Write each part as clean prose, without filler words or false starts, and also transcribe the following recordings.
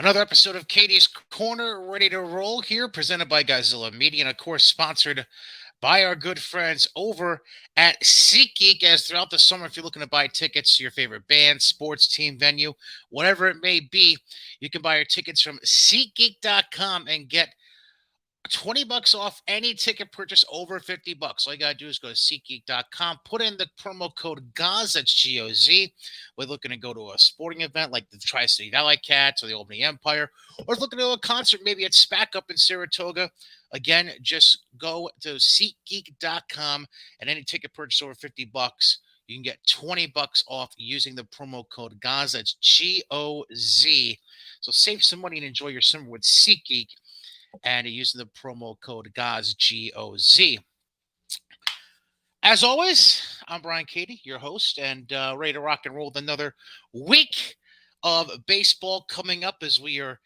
Another episode of Cady's Corner ready to roll here, presented by Godzilla Media, and of course, sponsored by our good friends over at SeatGeek. As throughout the summer, if you're looking to buy tickets to your favorite band, sports team, venue, whatever it may be, you can buy your tickets from SeatGeek.com and get $20 off any ticket purchase over $50. All you gotta do is go to SeatGeek.com, put in the promo code GOZ, that's GOZ. We're looking to go to a sporting event like the Tri City Valley Cats or the Albany Empire, or looking to a concert, maybe at SPAC up in Saratoga. Again, just go to SeatGeek.com and any ticket purchase over $50, you can get $20 off using the promo code GOZ, that's GOZ. So save some money and enjoy your summer with SeatGeek and using the promo code GOZ, GOZ. As always, I'm Brian Cady, your host, and ready to rock and roll with another week of baseball coming up as we are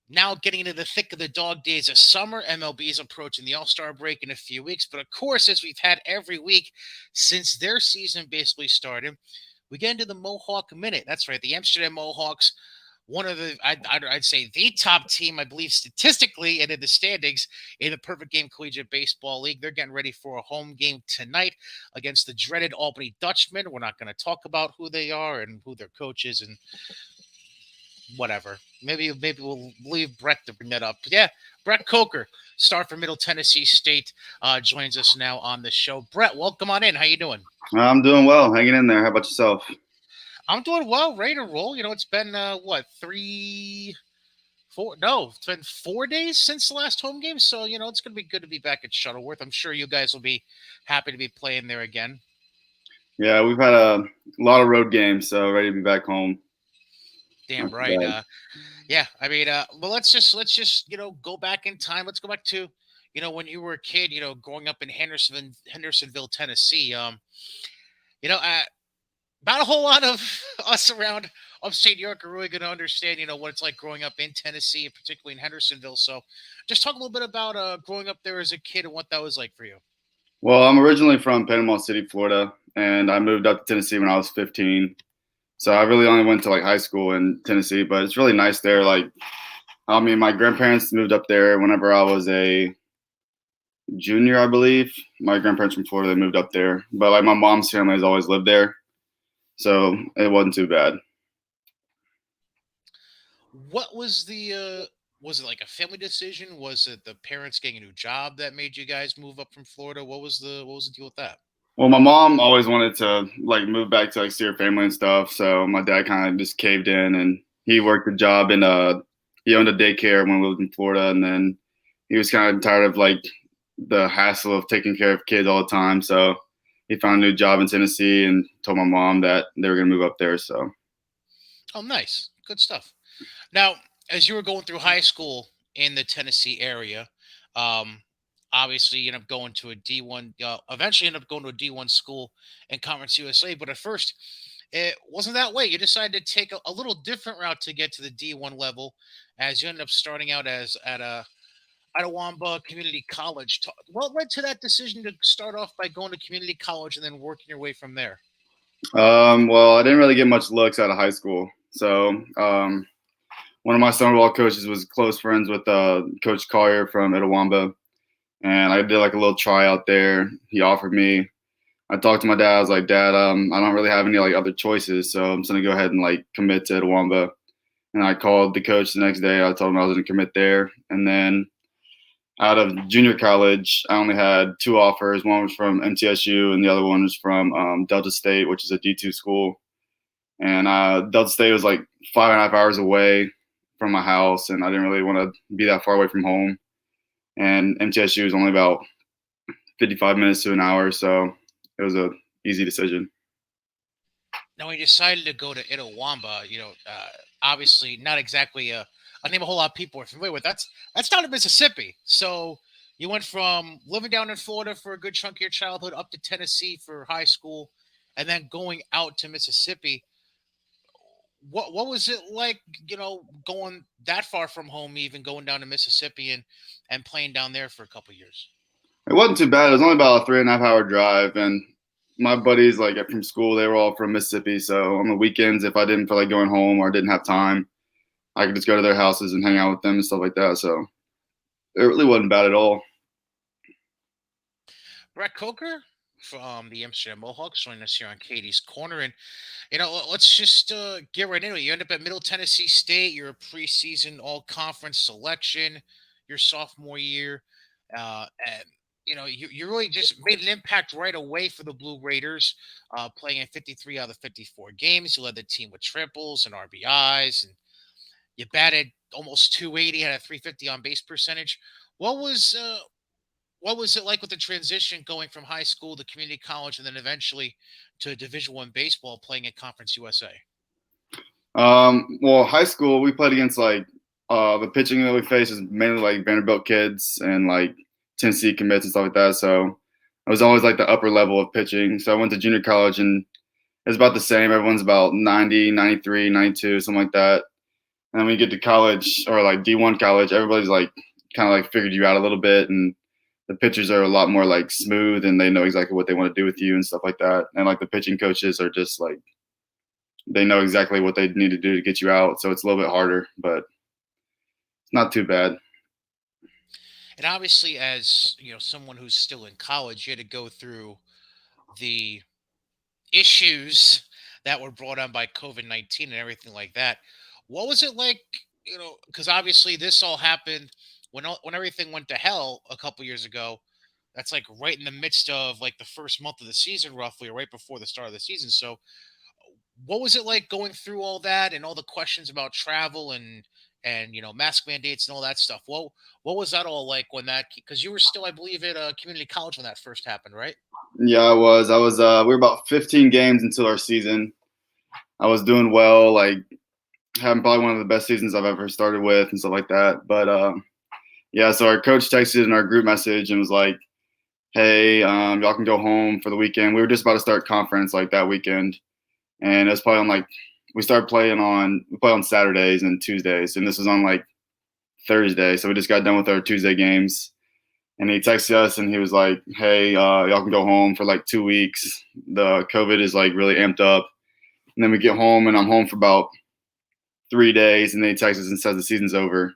now getting into the thick of the dog days of summer. MLB is approaching the All-Star break in a few weeks. But of course, as we've had every week since their season basically started, we get into the Mohawk Minute. That's right, the Amsterdam Mohawks, one of the I'd say the top team, I believe, statistically and in the standings in the Perfect Game Collegiate Baseball League. They're getting ready for a home game tonight against the dreaded Albany Dutchmen. We're not going to talk about who they are and who their coach is and whatever. Maybe we'll leave Brett to bring that up. But yeah, Brett Coker, star for Middle Tennessee State, joins us now on the show. Brett, welcome on in. How you doing? I'm doing well, hanging in there. How about yourself? I'm doing well, ready to roll. It's been what, three, four? No, it's been 4 days since the last home game. So it's going to be good to be back at Shuttleworth. I'm sure you guys will be happy to be playing there again. Yeah, we've had a lot of road games, so ready to be back home. Damn right. Yeah. I mean, well, let's just go back in time. Let's go back to when you were a kid. Growing up in Hendersonville, Tennessee. You know, uh, Not a whole lot of us around upstate New York are really going to understand, what it's like growing up in Tennessee, and particularly in Hendersonville. So, just talk a little bit about growing up there as a kid and what that was like for you. Well, I'm originally from Panama City, Florida, and I moved up to Tennessee when I was 15. So I really only went to like high school in Tennessee, but it's really nice there. Like, I mean, my grandparents moved up there whenever I was a junior, I believe. My grandparents from Florida, they moved up there, but like my mom's family has always lived there, so it wasn't too bad. What was it like a family decision? Was it the parents getting a new job that made you guys move up from Florida? What was the deal with that? Well, my mom always wanted to like move back to like see her family and stuff. So my dad kind of just caved in, and he worked a job in he owned a daycare when we lived in Florida, and then he was kind of tired of like the hassle of taking care of kids all the time. So he found a new job in Tennessee and told my mom that they were gonna move up there. So Oh, nice, good stuff. Now, as you were going through high school in the Tennessee area, um, obviously you end up going to a D1. Eventually, end up going to a D1 school in Conference USA. But at first, it wasn't that way. You decided to take a little different route to get to the D1 level, as you ended up starting out as at a Itawamba Community College. What led to that decision to start off by going to community college and then working your way from there? well, I didn't really get much looks out of high school. So one of my summer ball coaches was close friends with Coach Collier from Itawamba, and I did like a little tryout there. He offered me. I talked to my dad. I was like, Dad, I don't really have any like other choices, so I'm just gonna go ahead and like commit to Itawamba. And I called the coach the next day. I told him I was gonna commit there. And then out of junior college, I only had two offers. One was from MTSU, and the other one was from Delta State, which is a D2 school. And Delta State was like 5.5 hours away from my house, and I didn't really want to be that far away from home. And MTSU was only about 55 minutes to an hour, so it was a easy decision. Now, when you decided to go to Itawamba, obviously not exactly a name a whole lot of people are familiar with. That's down in Mississippi. So you went from living down in Florida for a good chunk of your childhood up to Tennessee for high school, and then going out to Mississippi. What was it like, going that far from home, even going down to Mississippi and playing down there for a couple years? It wasn't too bad. It was only about a 3.5 hour drive, and my buddies like from school, they were all from Mississippi. So on the weekends, if I didn't feel like going home or didn't have time, I could just go to their houses and hang out with them and stuff like that. So it really wasn't bad at all. Brett Coker from the Amsterdam Mohawks joining us here on Cady's Corner. And, let's just get right into it. You end up at Middle Tennessee State. You're a preseason all conference selection your sophomore year. And, you really just made an impact right away for the Blue Raiders, playing in 53 out of 54 games. You led the team with triples and RBIs, and you batted almost 280, had a 350 on base percentage. What was what was it like with the transition going from high school to community college and then eventually to Division I baseball playing at Conference USA? Well, high school we played against like the pitching that we faced is mainly like Vanderbilt kids and like Tennessee commits and stuff like that. So I was always like the upper level of pitching. So I went to junior college and it's about the same. Everyone's about 90, 93, 92, something like that. And then when you get to college or like D1 college, everybody's like kind of like figured you out a little bit, and the pitchers are a lot more like smooth and they know exactly what they want to do with you and stuff like that. And like the pitching coaches are just like they know exactly what they need to do to get you out. So it's a little bit harder, but it's not too bad. And obviously, as someone who's still in college, you had to go through the issues that were brought on by COVID-19 and everything like that. What was it like? Because obviously this all happened when everything went to hell a couple years ago. That's like right in the midst of like the first month of the season, roughly, or right before the start of the season. So, what was it like going through all that and all the questions about travel and mask mandates and all that stuff? What was that all like when that? Because you were still, I believe, at a community college when that first happened, right? Yeah, I was. We were about 15 games into our season. I was doing well, like having probably one of the best seasons I've ever started with and stuff like that. But yeah, so our coach texted in our group message and was like, "Hey, y'all can go home for the weekend." We were just about to start conference like that weekend, and it was probably on like we play on Saturdays and Tuesdays, and this was on like Thursday. So we just got done with our Tuesday games, and he texted us and he was like, "Hey, y'all can go home for like 2 weeks. The COVID is like really amped up." And then we get home, and I'm home for about 3 days, and then he texts us and says the season's over.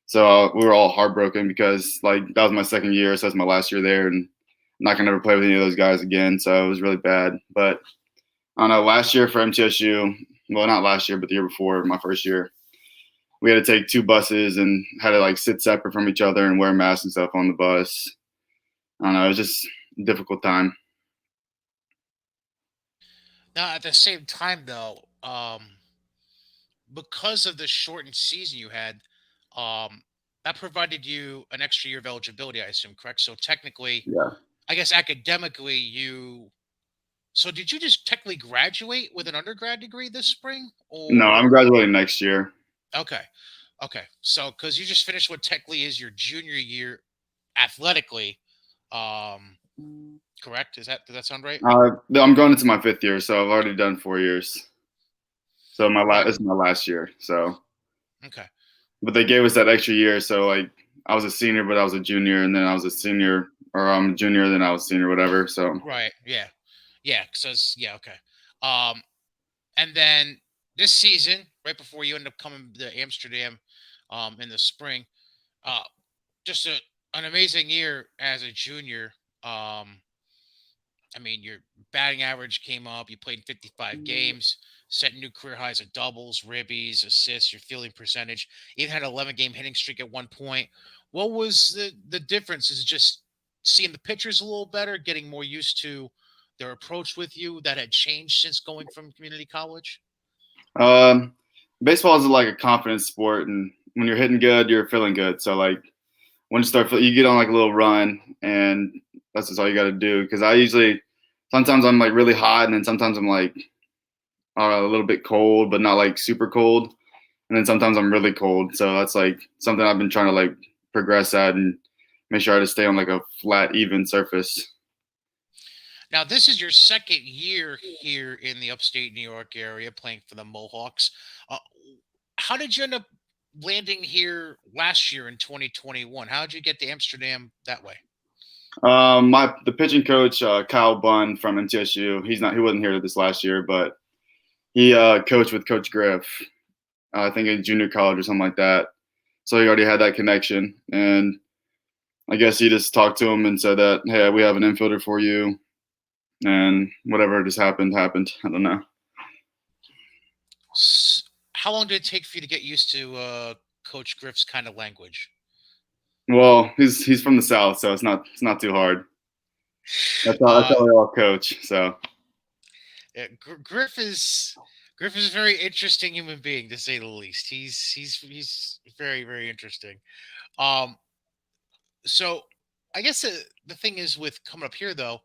So we were all heartbroken because like that was my second year, so that's my last year there, and I'm not gonna ever play with any of those guys again. So it was really bad. But I don't know. Last year for MTSU, well, not last year, but the year before, my first year, we had to take two buses and had to like sit separate from each other and wear masks and stuff on the bus. I don't know. It was just a difficult time. Now, at the same time, though, because of the shortened season you had, um, that provided you an extra year of eligibility, I assume, correct? So technically, Yeah. I guess academically, you. So did you just technically graduate with an undergrad degree this spring, No, I'm or graduating next year. okay, okay? So because you just finished what technically is your junior year athletically, um, correct? Does that sound right? I'm going into my fifth year, so I've already done 4 years. So Right. this is my last year. So, Okay. but they gave us that extra year. So like I was a senior, but I was a junior, and then I was a senior, or I'm a junior, then I was a senior, whatever. So Right. Yeah. Yeah. Because yeah. Okay. Um, And then this season, right before you end up coming to Amsterdam in the spring, uh, just an amazing year as a junior. Um, I mean, your batting average came up. You played 55 games, set new career highs of doubles, ribbies, assists, your fielding percentage. Even had an 11-game hitting streak at one point. What was the difference? Is it just seeing the pitchers a little better, getting more used to their approach with you that had changed since going from community college? um, baseball is like a confidence sport, and when you're hitting good, you're feeling good. So like when you get on like a little run, and that's just all you got to do. Because I usually sometimes I'm like really hot, and then sometimes I'm like a little bit cold, but not like super cold. And then sometimes I'm really cold. So that's like something I've been trying to like progress at and make sure I just stay on like a flat, even surface. Now, this is your second year here in the upstate New York area playing for the Mohawks. Uh, how did you end up landing here last year in 2021? How did you get to Amsterdam that way? My the pitching coach Kyle Bunn from MTSU. He wasn't here this last year, but he coached with Coach Griff, I think in junior college or something like that. So he already had that connection, and I guess he just talked to him and said that, hey, we have an infielder for you, and whatever just happened happened. I don't know. How long did it take for you to get used to Coach Griff's kind of language? Well, he's from the South, so it's not too hard. That's Uh, how we all coach. So yeah, Griff is a very interesting human being to say the least. He's very very interesting. Um, so I guess the thing is with coming up here though,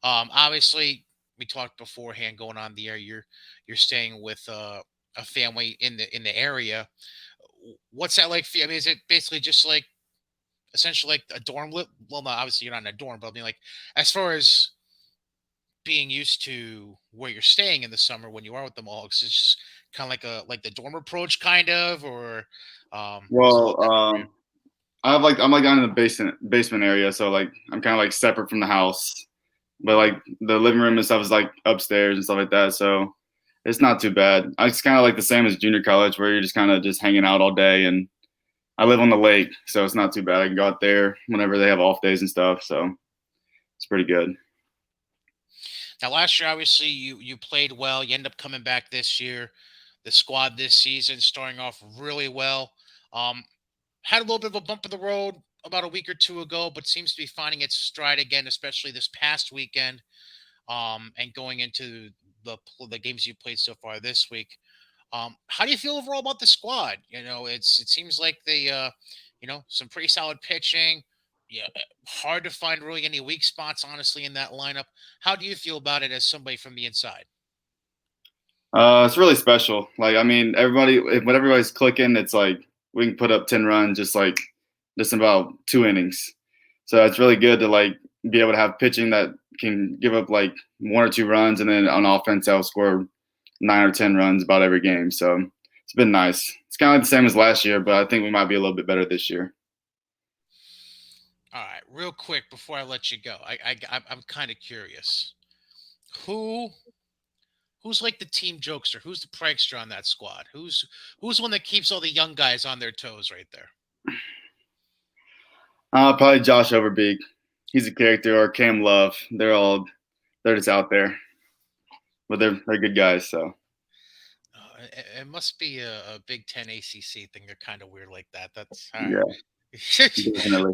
obviously we talked beforehand going on the air. You're staying with a family in the area. What's that like for you? I mean, is it basically just like essentially like a dorm lit? Well, no, obviously you're not in a dorm, but I mean, like as far as being used to where you're staying in the summer when you are with the Mohawks, it's just kind of like the dorm approach, kind of, or is it a little well, different for you? I'm like down in the basement area, so like I'm kind of like separate from the house, but like the living room and stuff is like upstairs and stuff like that. So it's not too bad. It's kind of like the same as junior college, where you're just kind of just hanging out all day. And I live on the lake, so it's not too bad. I can go out there whenever they have off days and stuff. So it's pretty good. Now, last year, obviously, you played well. You end up coming back this year. The squad this season starting off really well. Um, had a little bit of a bump in the road about a week or two ago, but seems to be finding its stride again, especially this past weekend. And going into the games you played so far this week. How do you feel overall about the squad? It seems like they some pretty solid pitching. Yeah, hard to find really any weak spots, honestly, in that lineup. How do you feel about it as somebody from the inside? It's really special. Like, I mean, when everybody's clicking, it's like we can put up 10 runs just in about 2 innings. So it's really good to like be able to have pitching that can give up like 1 or 2 runs, and then on offense, they'll score 9 or 10 runs about every game. So it's been nice. It's kind of like the same as last year, but I think we might be a little bit better this year. All right, real quick before I let you go, I'm kind of curious. Who who's like the team jokester? Who's the prankster on that squad? Who's one that keeps all the young guys on their toes right there? Probably Josh Overbeek. He's a character, or Cam Love. They're just out there, but they're good guys. So It must be a Big Ten ACC thing. They're kind of weird like that. That's all yeah, right. definitely.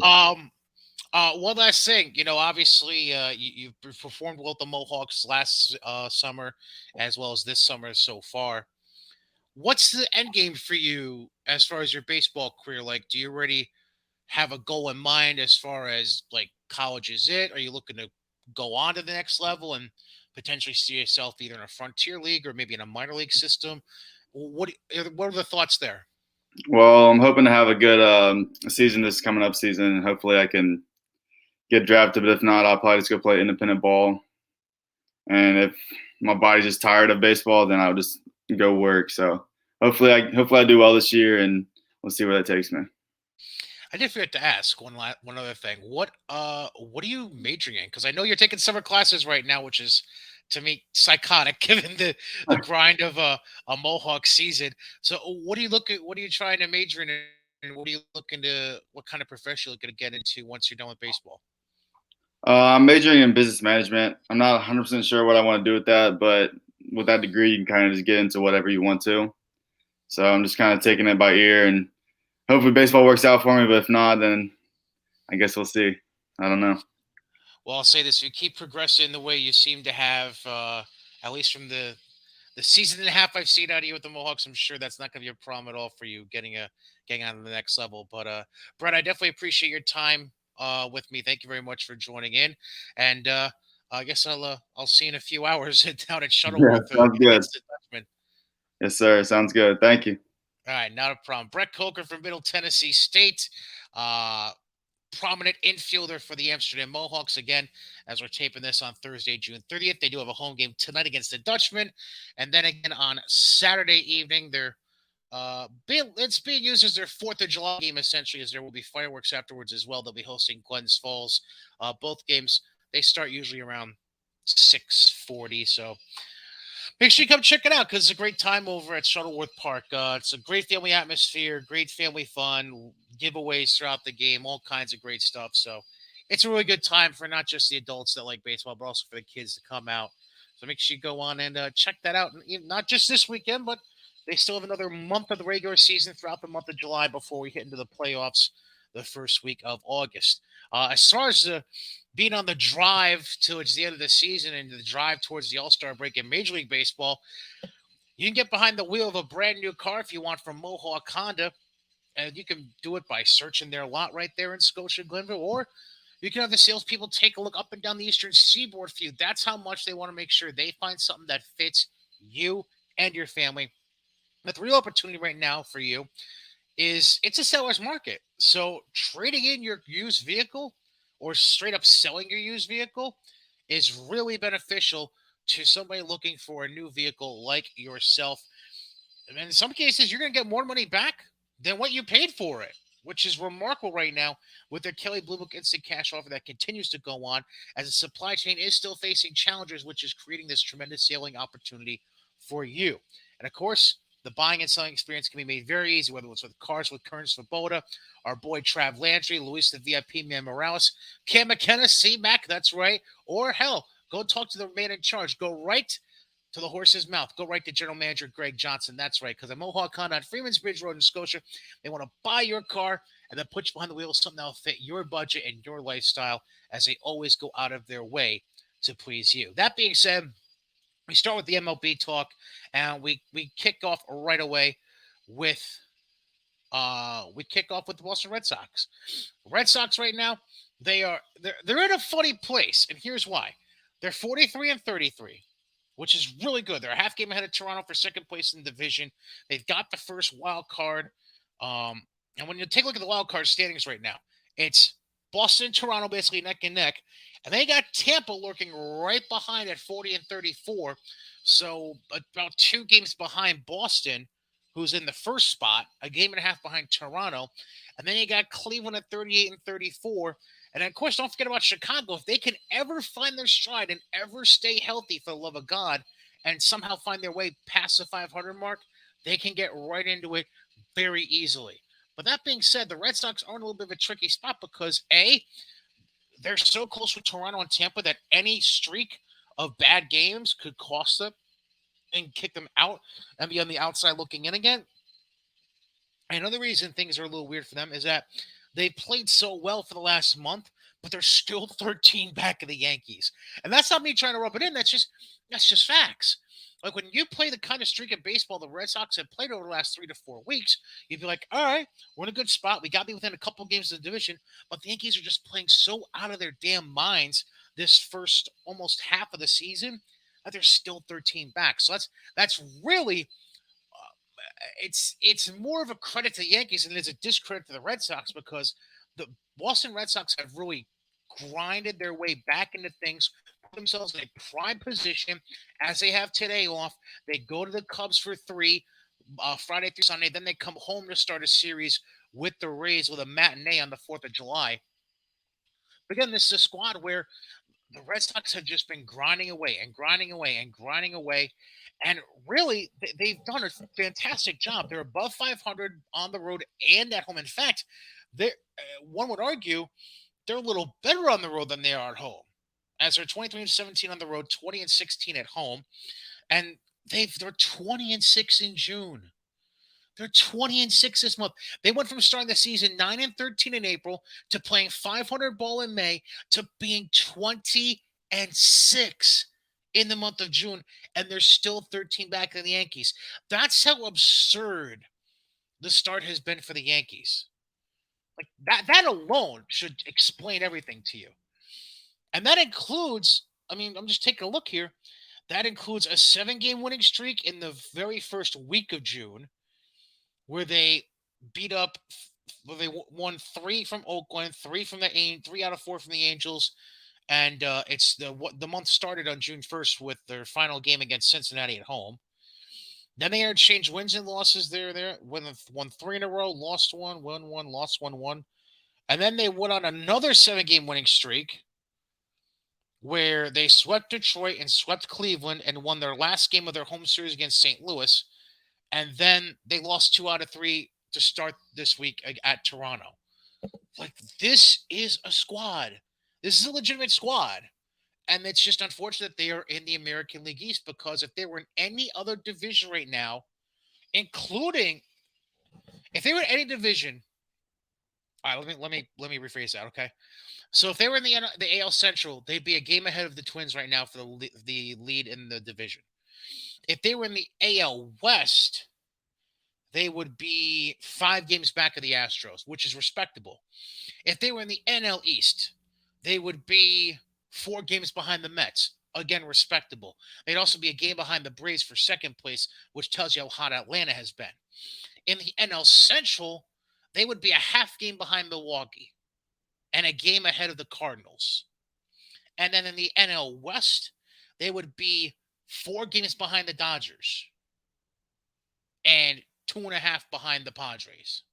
One last thing. Obviously, you've performed well with the Mohawks last summer, as well as this summer so far. What's the end game for you as far as your baseball career? Like, do you already have a goal in mind as far as like college is it? Are you looking to go on to the next level and potentially see yourself either in a frontier league or maybe in a minor league system? What are the thoughts there? Well, I'm hoping to have a good season this coming up season, and hopefully I can get drafted. But if not, I'll probably just go play independent ball. And if my body's just tired of baseball, then I'll just go work. So hopefully I do well this year, and we'll see where that takes me. I did forget to ask one other thing. What are you majoring in? Because I know you're taking summer classes right now, which is to me psychotic given the grind of a Mohawk season. So what are you trying to major in, and what are you looking to what kind of profession you're looking to get into once you're done with baseball? I'm majoring in business management. I'm not 100% sure what I want to do with that, but with that degree, you can kind of just get into whatever you want to. So I'm just kind of taking it by ear, and hopefully baseball works out for me. But if not, then I guess we'll see. I don't know. Well, I'll say this: you keep progressing the way you seem to have, at least from the season and a half I've seen out of you with the Mohawks. I'm sure that's not going to be a problem at all for you getting on to the next level. But Brett, I definitely appreciate your time with me. Thank you very much for joining in, and I guess I'll see you in a few hours down at Yeah, Shuttleworth sounds good. against the Dutchman. Yes, sir. Sounds good. Thank you. All right, not a problem. Brett Coker from Middle Tennessee State. Uh, Prominent infielder for the Amsterdam Mohawks. Again, as we're taping this on Thursday, June 30th, they do have a home game tonight against the Dutchman. And then again on Saturday evening, it's being used as their 4th of July game, essentially, as there will be fireworks afterwards as well. They'll be hosting Glens Falls. Both games, they start usually around 6:40. So Make sure you come check it out because it's a great time over at Shuttleworth Park. It's a great family atmosphere, great family fun, giveaways throughout the game, all kinds of great stuff. So it's a really good time for not just the adults that like baseball, but also for the kids to come out. So make sure you go on and check that out. And not just this weekend, but they still have another month of the regular season throughout the month of July before we hit into the playoffs the first week of August. As far as being on the drive towards the end of the season and the drive towards the All Star break in Major League Baseball, you can get behind the wheel of a brand new car if you want from Mohawk Honda. And you can do it by searching their lot right there in Scotia Glenville, or you can have the salespeople take a look up and down the Eastern Seaboard for you. That's how much they want to make sure they find something that fits you and your family. But the real opportunity right now for you is it's a seller's market. So trading in your used vehicle or straight up selling your used vehicle is really beneficial to somebody looking for a new vehicle like yourself. And in some cases, you're going to get more money back than what you paid for it, which is remarkable right now with their Kelly Blue Book Instant Cash offer that continues to go on as the supply chain is still facing challenges, which is creating this tremendous selling opportunity for you. And of course, the buying and selling experience can be made very easy, whether it's with Cars with Kern Svoboda, our boy Trav Landry, Luis the VIP Man Morales, Cam McKenna, C Mac, that's right, or hell, go talk to the man in charge. Go right to the horse's mouth. Go right to General Manager Greg Johnson. That's right, because at Mohawk Honda on Freeman's Bridge Road in Scotia, they want to buy your car and then put you behind the wheel of something that'll fit your budget and your lifestyle as they always go out of their way to please you. That being said, we start with the MLB talk and we kick off right away with the Boston Red Sox. Red Sox right now, they're in a funny place, and here's why. They're 43 and 33, which is really good. They're a half game ahead of Toronto for second place in the division. They've got the first wild card. And when you take a look at the wild card standings right now, it's Boston and Toronto basically neck and neck. And they got Tampa lurking right behind at 40 and 34. So about 2 games behind Boston, who's in the first spot, a game and a half behind Toronto. And then you got Cleveland at 38 and 34. And of course, don't forget about Chicago. If they can ever find their stride and ever stay healthy for the love of God and somehow find their way past the 500 mark, they can get right into it very easily. But that being said, the Red Sox are in a little bit of a tricky spot because A, they're so close with Toronto and Tampa that any streak of bad games could cost them and kick them out and be on the outside looking in again. Another reason things are a little weird for them is that they played so well for the last month, but they're still 13 back of the Yankees. And that's not me trying to rub it in. That's just facts. Like when you play the kind of streak of baseball the Red Sox have played over the last 3 to 4 weeks, you'd be like, all right, we're in a good spot. We got to be within a couple games of the division. But the Yankees are just playing so out of their damn minds this first almost half of the season that they're still 13 back. So that's really it's more of a credit to the Yankees than it is a discredit to the Red Sox because the Boston Red Sox have really grinded their way back into things, put themselves in a prime position as they have today off. They go to the Cubs for three Friday through Sunday, then they come home to start a series with the Rays with a matinee on the 4th of July. But again, this is a squad where the Red Sox have just been grinding away and grinding away and grinding away. And really, they've done a fantastic job. They're above 500 on the road and at home. In fact, one would argue they're a little better on the road than they are at home, as they're 23 and 17 on the road, 20 and 16 at home, and they're 20 and 6 in June. They're 20 and 6 this month. They went from starting the season 9 and 13 in April to playing 500 ball in May to being 20 and 6 in the month of June, and they're still 13 back in the Yankees. That's how absurd the start has been for the Yankees. Like that alone should explain everything to you. And that includes, I mean, I'm just taking a look here. That includes a 7 game winning streak in the very first week of June where they beat up. Well, they won 3 from Oakland, 3 out of 4 from the Angels, and it's the month started on June 1st with their final game against Cincinnati at home. Then they interchanged wins and losses there. Won 3 in a row, lost one, won one, lost one, and then they went on another 7 game winning streak where they swept Detroit and swept Cleveland and won their last game of their home series against St. Louis, and then they lost 2 out of 3 to start this week at Toronto. Like, this is a squad. This is a legitimate squad. And it's just unfortunate they are in the American League East, because if they were in any other division right now, including if they were in any division, all right, let me rephrase that. Okay, so if they were in the AL Central, they'd be a game ahead of the Twins right now for the lead in the division. If they were in the AL West, they would be 5 games back of the Astros, which is respectable. If they were in the NL East, they would be 4 games behind the Mets. Again, respectable. They'd also be a game behind the Braves for second place, which tells you how hot Atlanta has been. In the NL Central, they would be a half game behind Milwaukee and a game ahead of the Cardinals. And then in the NL West, they would be 4 games behind the Dodgers and 2.5 behind the Padres.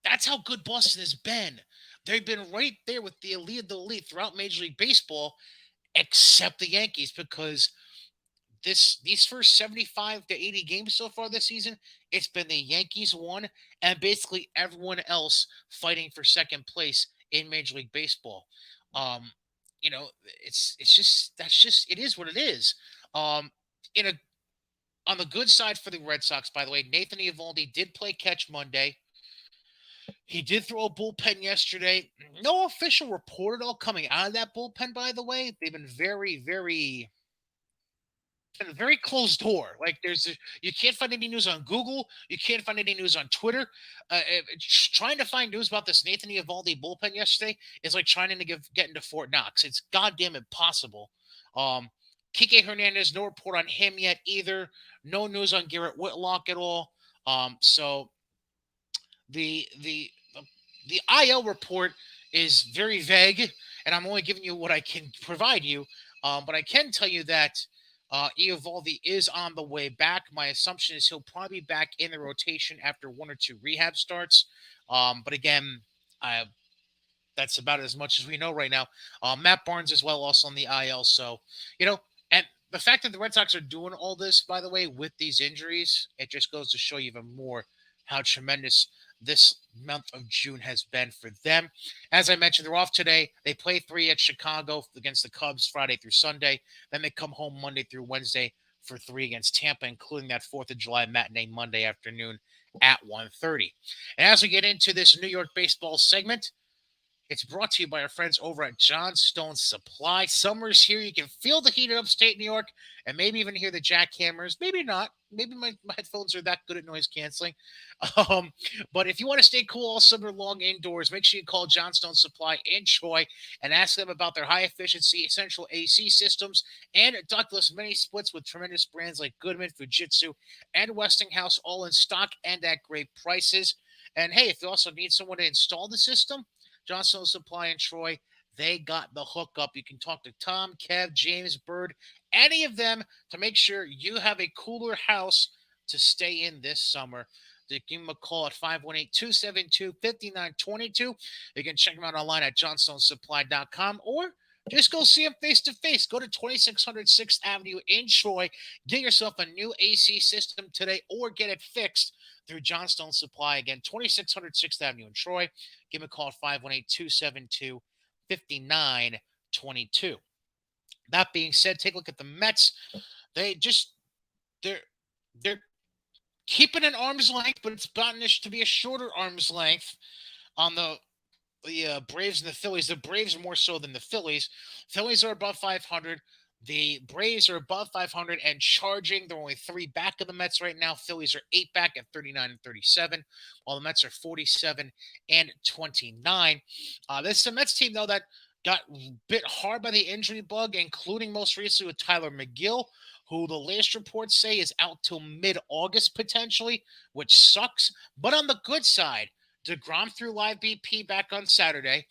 That's how good Boston has been. They've been right there with the elite of the elite throughout Major League Baseball, except the Yankees, because these first 75 to 80 games so far this season, it's been the Yankees one and basically everyone else fighting for second place in Major League Baseball. Um, it's just that's just it is what it is. In a On the good side for the Red Sox, by the way, Nathan Eovaldi did play catch Monday. He did throw a bullpen yesterday. No official report at all coming out of that bullpen, by the way. They've been very closed door. Like, you can't find any news on Google. You can't find any news on Twitter. Trying to find news about this Nathan Eovaldi bullpen yesterday is like trying to get into Fort Knox. It's goddamn impossible. Um, Kike Hernandez, no report on him yet either. No news on Garrett Whitlock at all. So the the the IL report is very vague, and I'm only giving you what I can provide you. But I can tell you that Eovaldi is on the way back. My assumption is he'll probably be back in the rotation after 1 or 2 rehab starts. But again, I that's about as much as we know right now. Matt Barnes as well, also on the IL. So, and the fact that the Red Sox are doing all this, by the way, with these injuries, it just goes to show you even more how tremendous this month of June has been for them. As I mentioned, they're off today. They play 3 at Chicago against the Cubs Friday through Sunday. Then they come home Monday through Wednesday for 3 against Tampa, including that 4th of July matinee Monday afternoon at 1:30. And as we get into this New York baseball segment, it's brought to you by our friends over at Johnstone Supply. Summer's here. You can feel the heat in upstate New York and maybe even hear the jackhammers. Maybe not. Maybe my headphones are that good at noise canceling. Um, but if you want to stay cool all summer long indoors, make sure you call Johnstone Supply in Troy and ask them about their high efficiency essential AC systems and ductless mini splits with tremendous brands like Goodman, Fujitsu, and Westinghouse, all in stock and at great prices. And hey, if you also need someone to install the system, Johnstone Supply in Troy, they got the hookup. You can talk to Tom, Kev, James, Bird, any of them to make sure you have a cooler house to stay in this summer. Give them a call at 518-272-5922. You can check them out online at johnstonesupply.com or just go see them face to face. Go to 2600 6th Avenue in Troy. Get yourself a new AC system today or get it fixed through Johnstone Supply. Again, 2600 6th Avenue in Troy. Give me a call at 518-272-5922. That being said, take a look at the Mets. They just they're they're keeping an arm's length, but it's gotten to be a shorter arm's length on the Braves and the Phillies. The Braves are more so than the Phillies. Phillies are above 500. The Braves are above 500 and charging. They're only 3 back of the Mets right now. Phillies are 8 back at 39 and 37, while the Mets are 47 and 29. This is a Mets team, though, that got bit hard by the injury bug, including most recently with Tyler McGill, who the latest reports say is out till mid-August potentially, which sucks. But on the good side, DeGrom threw live BP back on Saturday.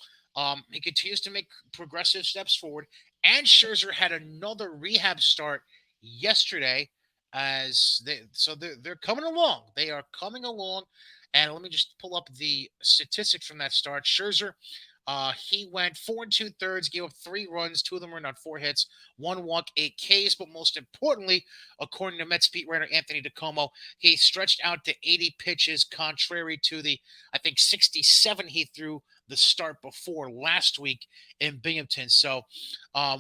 He continues to make progressive steps forward. And Scherzer had another rehab start yesterday. They're coming along. They are coming along. And let me just pull up the statistics from that start. Scherzer He went 4 and 2/3, gave up 3 runs. Two of them were on 4 hits, 1 walk, 8 Ks. But most importantly, according to Mets beat writer Anthony DeComo, he stretched out to 80 pitches, contrary to the, I think, 67 he threw the start before last week in Binghamton. So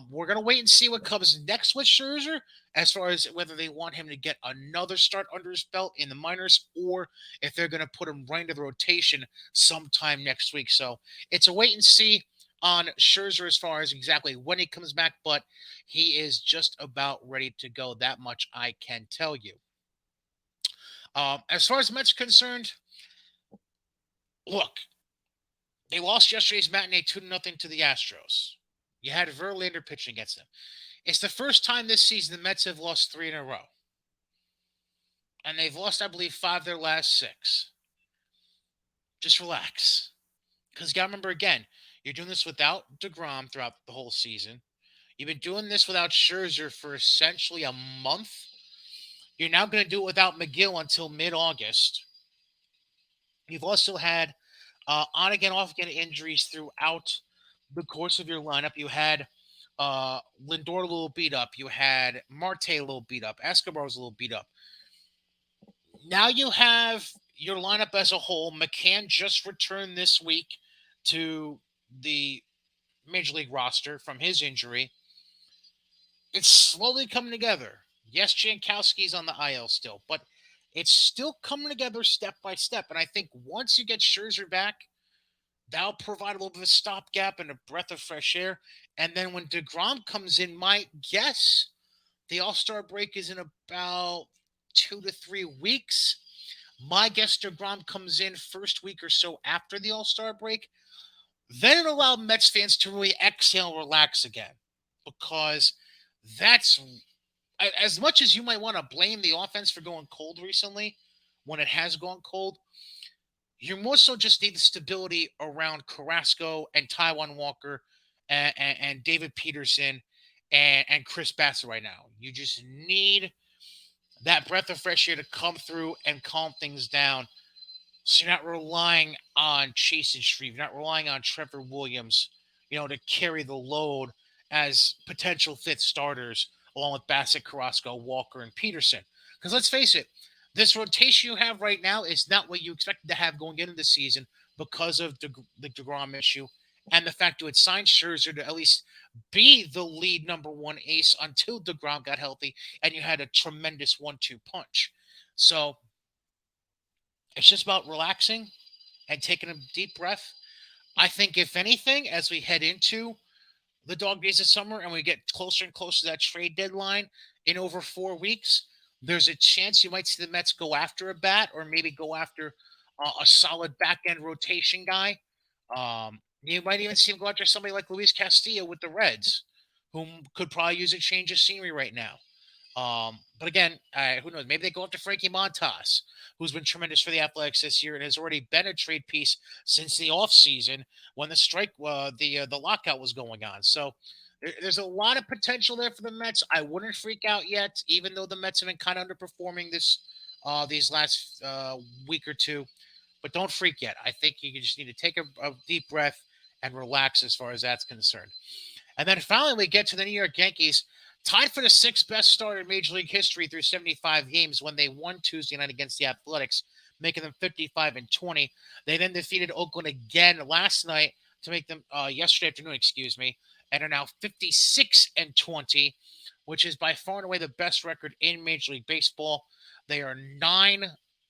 we're going to wait and see what comes next with Scherzer as far as whether they want him to get another start under his belt in the minors or if they're going to put him right into the rotation sometime next week. So it's a wait and see on Scherzer as far as exactly when he comes back, but he is just about ready to go. That much I can tell you. As far as Mets concerned, look, they lost yesterday's matinee 2-0 to the Astros. You had Verlander pitching against them. It's the first time this season the Mets have lost 3 in a row. And they've lost, I believe, 5 of their last 6. Just relax. Because you got to remember again, you're doing this without DeGrom throughout the whole season. You've been doing this without Scherzer for essentially a month. You're now going to do it without McGill until mid-August. You've also had on again, off again injuries throughout the course of your lineup. You had Lindor a little beat up. You had Marte a little beat up. Escobar was a little beat up. Now you have your lineup as a whole. McCann just returned this week to the Major League roster from his injury. It's slowly coming together. Yes, Jankowski's on the IL still, but it's still coming together step by step. And I think once you get Scherzer back, that'll provide a little bit of a stopgap and a breath of fresh air. And then when DeGrom comes in, my guess, the All-Star break is in about 2 to 3 weeks. My guess, DeGrom comes in first week or so after the All-Star break. Then it allowed Mets fans to really exhale and relax again. Because that's as much as you might want to blame the offense for going cold recently, when it has gone cold, you more so just need the stability around Carrasco and Taiwan Walker and David Peterson and Chris Bassett right now. You just need that breath of fresh air to come through and calm things down. So you're not relying on Chase and Shreve. You're not relying on Trevor Williams, to carry the load as potential fifth starters, along with Bassett, Carrasco, Walker, and Peterson. Because let's face it, this rotation you have right now is not what you expected to have going into the season because of the DeGrom issue and the fact you had signed Scherzer to at least be the lead number one ace until DeGrom got healthy, and you had a tremendous 1-2 punch. So it's just about relaxing and taking a deep breath. I think, if anything, as we head into the dog days of summer and we get closer and closer to that trade deadline in over 4 weeks, there's a chance you might see the Mets go after a bat or maybe go after a solid back end rotation guy. You might even see him go after somebody like Luis Castillo with the Reds, whom could probably use a change of scenery right now. But again, who knows? Maybe they go up to Frankie Montas, who's been tremendous for the Athletics this year and has already been a trade piece since the offseason when the lockout was going on. So there's a lot of potential there for the Mets. I wouldn't freak out yet, even though the Mets have been kind of underperforming these last week or two. But don't freak yet. I think you just need to take a deep breath and relax as far as that's concerned. And then finally, we get to the New York Yankees, tied for the sixth best start in Major League history through 75 games when they won Tuesday night against the Athletics, making them 55-20. They then defeated Oakland again last night to make them yesterday afternoon, and are now 56-20, which is by far and away the best record in Major League Baseball. They are 9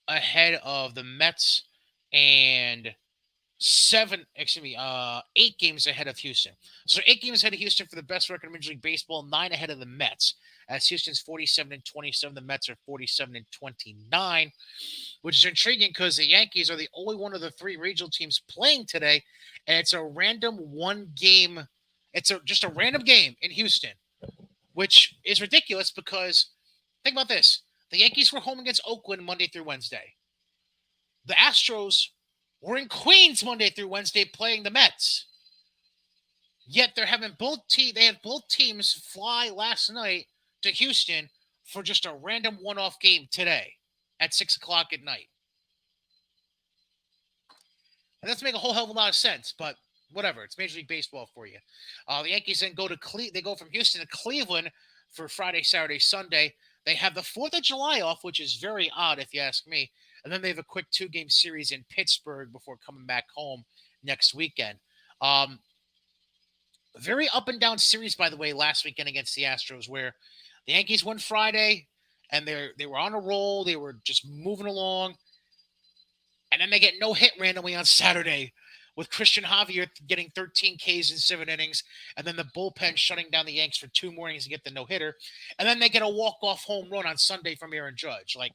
ahead of the Mets and 8 games ahead of Houston. So 8 games ahead of Houston for the best record in Major League Baseball, 9 ahead of the Mets. As Houston's 47-27, the Mets are 47-29, which is intriguing because the Yankees are the only one of the 3 regional teams playing today, and it's a random one game. It's just a random game in Houston, which is ridiculous because think about this: the Yankees were home against Oakland Monday through Wednesday. The Astros were in Queens Monday through Wednesday playing the Mets. Yet they're having they had both teams fly last night to Houston for just a random one-off game today at 6 o'clock at night. And that's make a whole hell of a lot of sense, but whatever. It's Major League Baseball for you. The Yankees then they go from Houston to Cleveland for Friday, Saturday, Sunday. They have the 4th of July off, which is very odd if you ask me. And then they have a quick 2-game series in Pittsburgh before coming back home next weekend. Um, very up and down series, by the way, last weekend against the Astros, where the Yankees won Friday and they were on a roll. They were just moving along, and then they get no hit randomly on Saturday, with Christian Javier getting 13 Ks in 7 innings, and then the bullpen shutting down the Yanks for 2 more innings to get the no hitter, and then they get a walk off home run on Sunday from Aaron Judge. Like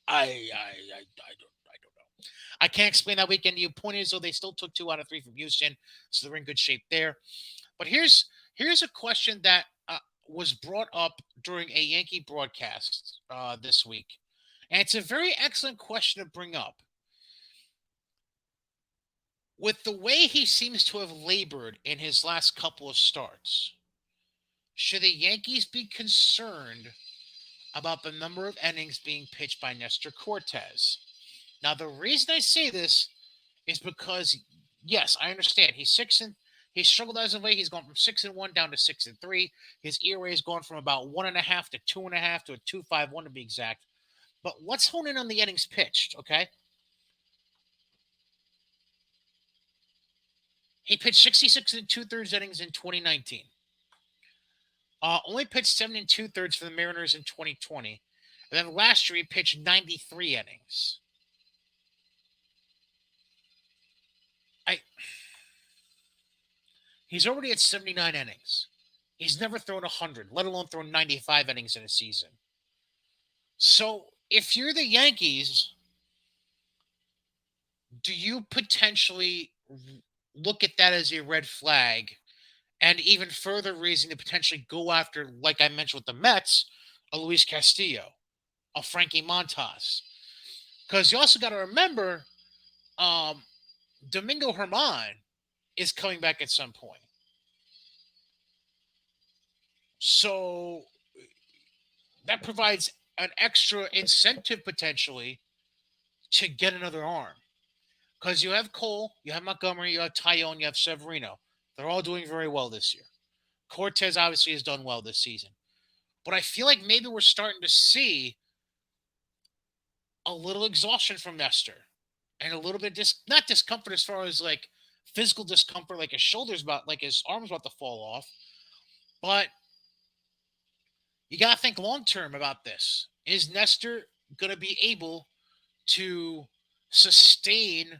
I don't know. I can't explain that weekend to you. Point is, though, they still took 2 out of 3 from Houston, so they're in good shape there. But here's a question that was brought up during a Yankee broadcast this week, and it's a very excellent question to bring up. With the way he seems to have labored in his last couple of starts, should the Yankees be concerned about the number of innings being pitched by Nestor Cortez? Now, the reason I say this is because, yes, I understand he struggled as of late. He's gone from 6-1 down to 6-3. His ERA has gone from about 1.5 to 2.5 to a 2.51 to be exact. But let's hone in on the innings pitched, okay? He pitched 66 2/3 innings in 2019. Only pitched 7 2/3 for the Mariners in 2020. And then last year he pitched 93 innings. I He's already at 79 innings. He's never thrown 100, let alone thrown 95 innings in a season. So if you're the Yankees, do you potentially look at that as a red flag, and even further reason to potentially go after, like I mentioned with the Mets, a Luis Castillo, a Frankie Montas? Because you also got to remember, um, Domingo Herman is coming back at some point. So that provides an extra incentive potentially to get another arm. Because you have Cole, you have Montgomery, you have Tyone, you have Severino. They're all doing very well this year. Cortez obviously has done well this season. But I feel like maybe we're starting to see a little exhaustion from Nestor and a little bit not discomfort as far as like physical discomfort, like his arms about to fall off. But you got to think long term about this. Is Nestor going to be able to sustain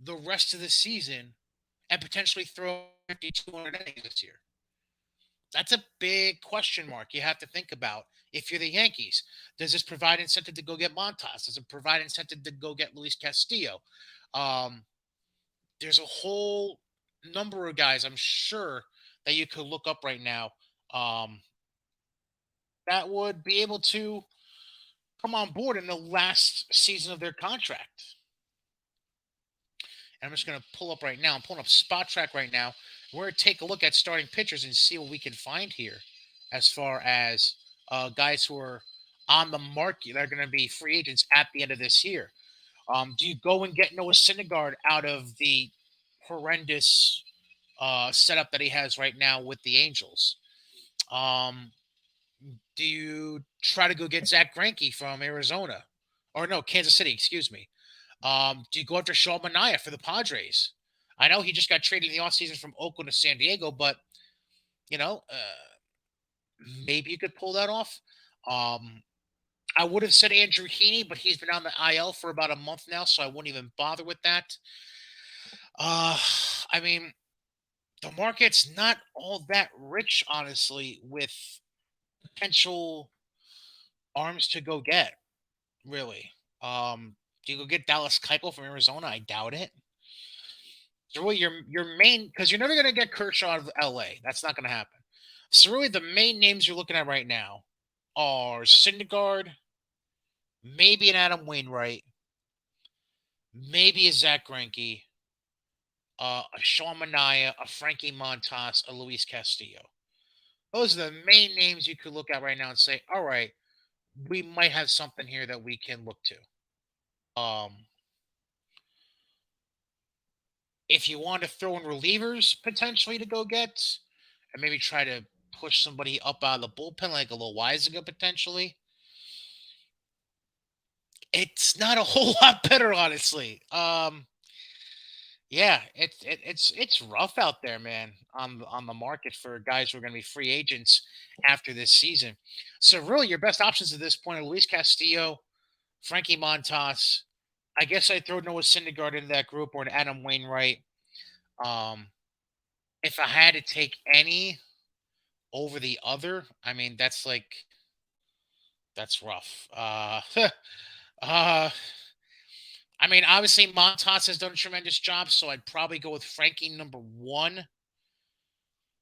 the rest of the season and potentially throw 200 innings this year? That's a big question mark you have to think about if you're the Yankees. Does this provide incentive to go get Montas? Does it provide incentive to go get Luis Castillo? Um, there's a whole number of guys I'm sure that you could look up right now, um, that would be able to come on board in the last season of their contract. And I'm just going to pull up right now. I'm pulling up Spot Track right now. We're going to take a look at starting pitchers and see what we can find here as far as guys who are on the market that are going to be free agents at the end of this year. Do you go and get Noah Syndergaard out of the horrendous setup that he has right now with the Angels? Um, do you try to go get Zach Greinke from Arizona? Or no, Kansas City, excuse me. Do you go after Shaw Mania for the Padres? I know he just got traded in the offseason from Oakland to San Diego, but you know, maybe you could pull that off. Um, I would have said Andrew Heaney, but he's been on the IL for about a month now, so I wouldn't even bother with that. Uh, I mean, the market's not all that rich, honestly, with potential arms to go get. Really, do you go get Dallas Keuchel from Arizona? I doubt it. So really, your main, because you're never going to get Kershaw out of LA. That's not going to happen. So really, the main names you're looking at right now are Syndergaard, maybe an Adam Wainwright, maybe a Zach Greinke, a Sean Manaea, a Frankie Montas, a Luis Castillo. Those are the main names you could look at right now and say, all right, we might have something here that we can look to. Um, If you want to throw in relievers potentially to go get, and maybe try to push somebody up out of the bullpen like a little Weisinger potentially, it's not a whole lot better, honestly. Yeah, it's rough out there, man, on the market for guys who are going to be free agents after this season. So really, your best options at this point are Luis Castillo, Frankie Montas. I guess I'd throw Noah Syndergaard into that group or an Adam Wainwright. Um, if I had to take any over the other, I mean that's rough. Uh, I mean, obviously Montas has done a tremendous job, so I'd probably go with Frankie number one.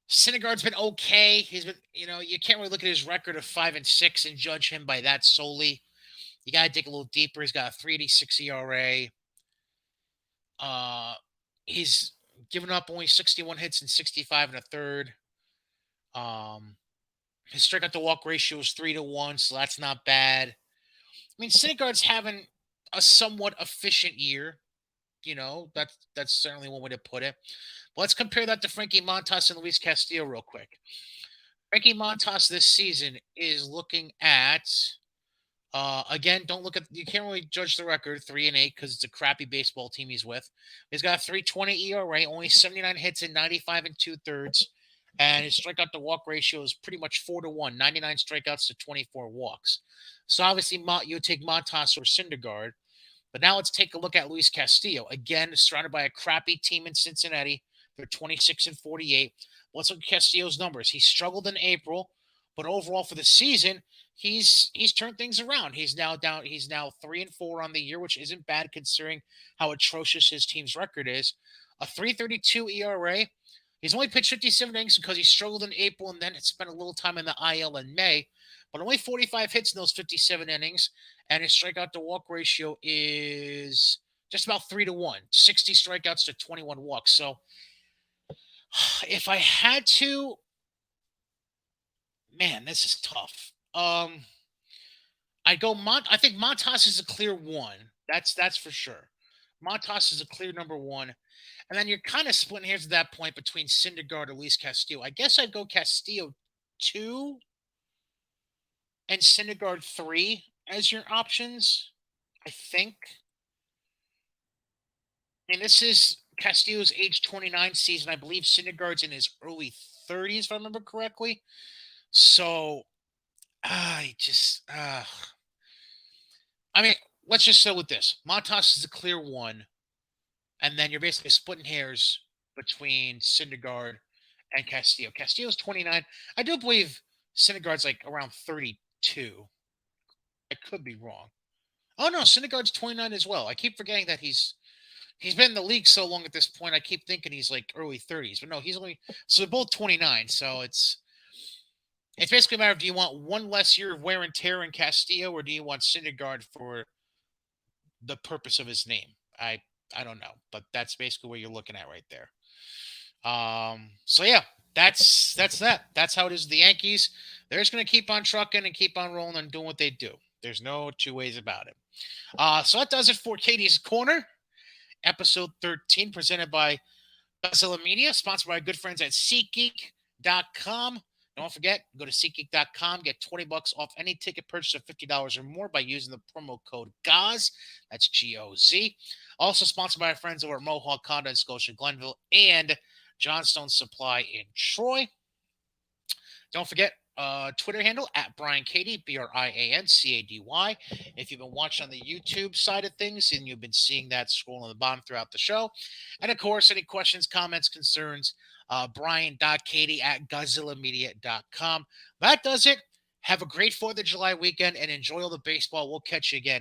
Syndergaard's been okay. He's been, you can't really look at his record of 5-6 and judge him by that solely. You got to dig a little deeper. He's got a 3.86 ERA. Uh, he's given up only 61 hits and 65 and a third. His strikeout to walk ratio is 3-1, so that's not bad. I mean, Syndergaard's having a somewhat efficient year. That's certainly one way to put it. But let's compare that to Frankie Montas and Luis Castillo real quick. Frankie Montas this season is looking at again, don't look at you can't really judge the record 3-8 because it's a crappy baseball team he's with. He's got a 3.20 ERA, only 79 hits in 95 and two thirds, and his strikeout to walk ratio is pretty much 4-1, 99 strikeouts to 24 walks. So obviously, you take Montas or Syndergaard. But now let's take a look at Luis Castillo. Again, surrounded by a crappy team in Cincinnati. They're 26 and 48. Let's look at Castillo's numbers. He struggled in April, but overall for the season, he's turned things around. He's now 3-4 on the year, which isn't bad considering how atrocious his team's record is. A 3.32 ERA. He's only pitched 57 innings because he struggled in April and then spent a little time in the IL in May, but only 45 hits in those 57 innings, and his strikeout to walk ratio is just about 3-1, 60 strikeouts to 21 walks. So if I had to, man, this is tough. I think Montas is a clear one. That's for sure. Montas is a clear number one. And then you're kind of splitting hairs at that point between Syndergaard or Luis Castillo. I guess I'd go Castillo 2 and Syndergaard 3 as your options. I think. And this is Castillo's age 29 season. I believe Syndergaard's in his early 30s, if I remember correctly. So I just, I mean, let's just go with this. Montas is a clear one, and then you're basically splitting hairs between Syndergaard and Castillo. Castillo's 29. I do believe Syndergaard's like around 32. I could be wrong. Oh no, Syndergaard's 29 as well. I keep forgetting that he's been in the league so long at this point. I keep thinking he's like early 30s, but no, he's only so they're both 29. So it's basically a matter of do you want one less year of wear and tear in Castillo, or do you want Syndergaard for the purpose of his name? I don't know, but that's basically what you're looking at right there. So yeah, that's that. That's how it is with the Yankees. They're just gonna keep on trucking and keep on rolling and doing what they do. There's no two ways about it. So that does it for Cady's Corner, episode 13, presented by Godzilla Media, sponsored by our good friends at SeatGeek.com. Don't forget, go to SeatGeek.com, get $20 off any ticket purchase of $50 or more by using the promo code GOZ. That's GOZ. Also sponsored by our friends over at Mohawk Condo in Scotia, Glenville, and Johnstone Supply in Troy. Don't forget, Twitter handle at Brian Cady, BrianCady. If you've been watching on the YouTube side of things and you've been seeing that scroll on the bottom throughout the show. And of course, any questions, comments, concerns, Brian.Cady at GodzillaMedia.com. That does it. Have a great 4th of July weekend and enjoy all the baseball. We'll catch you again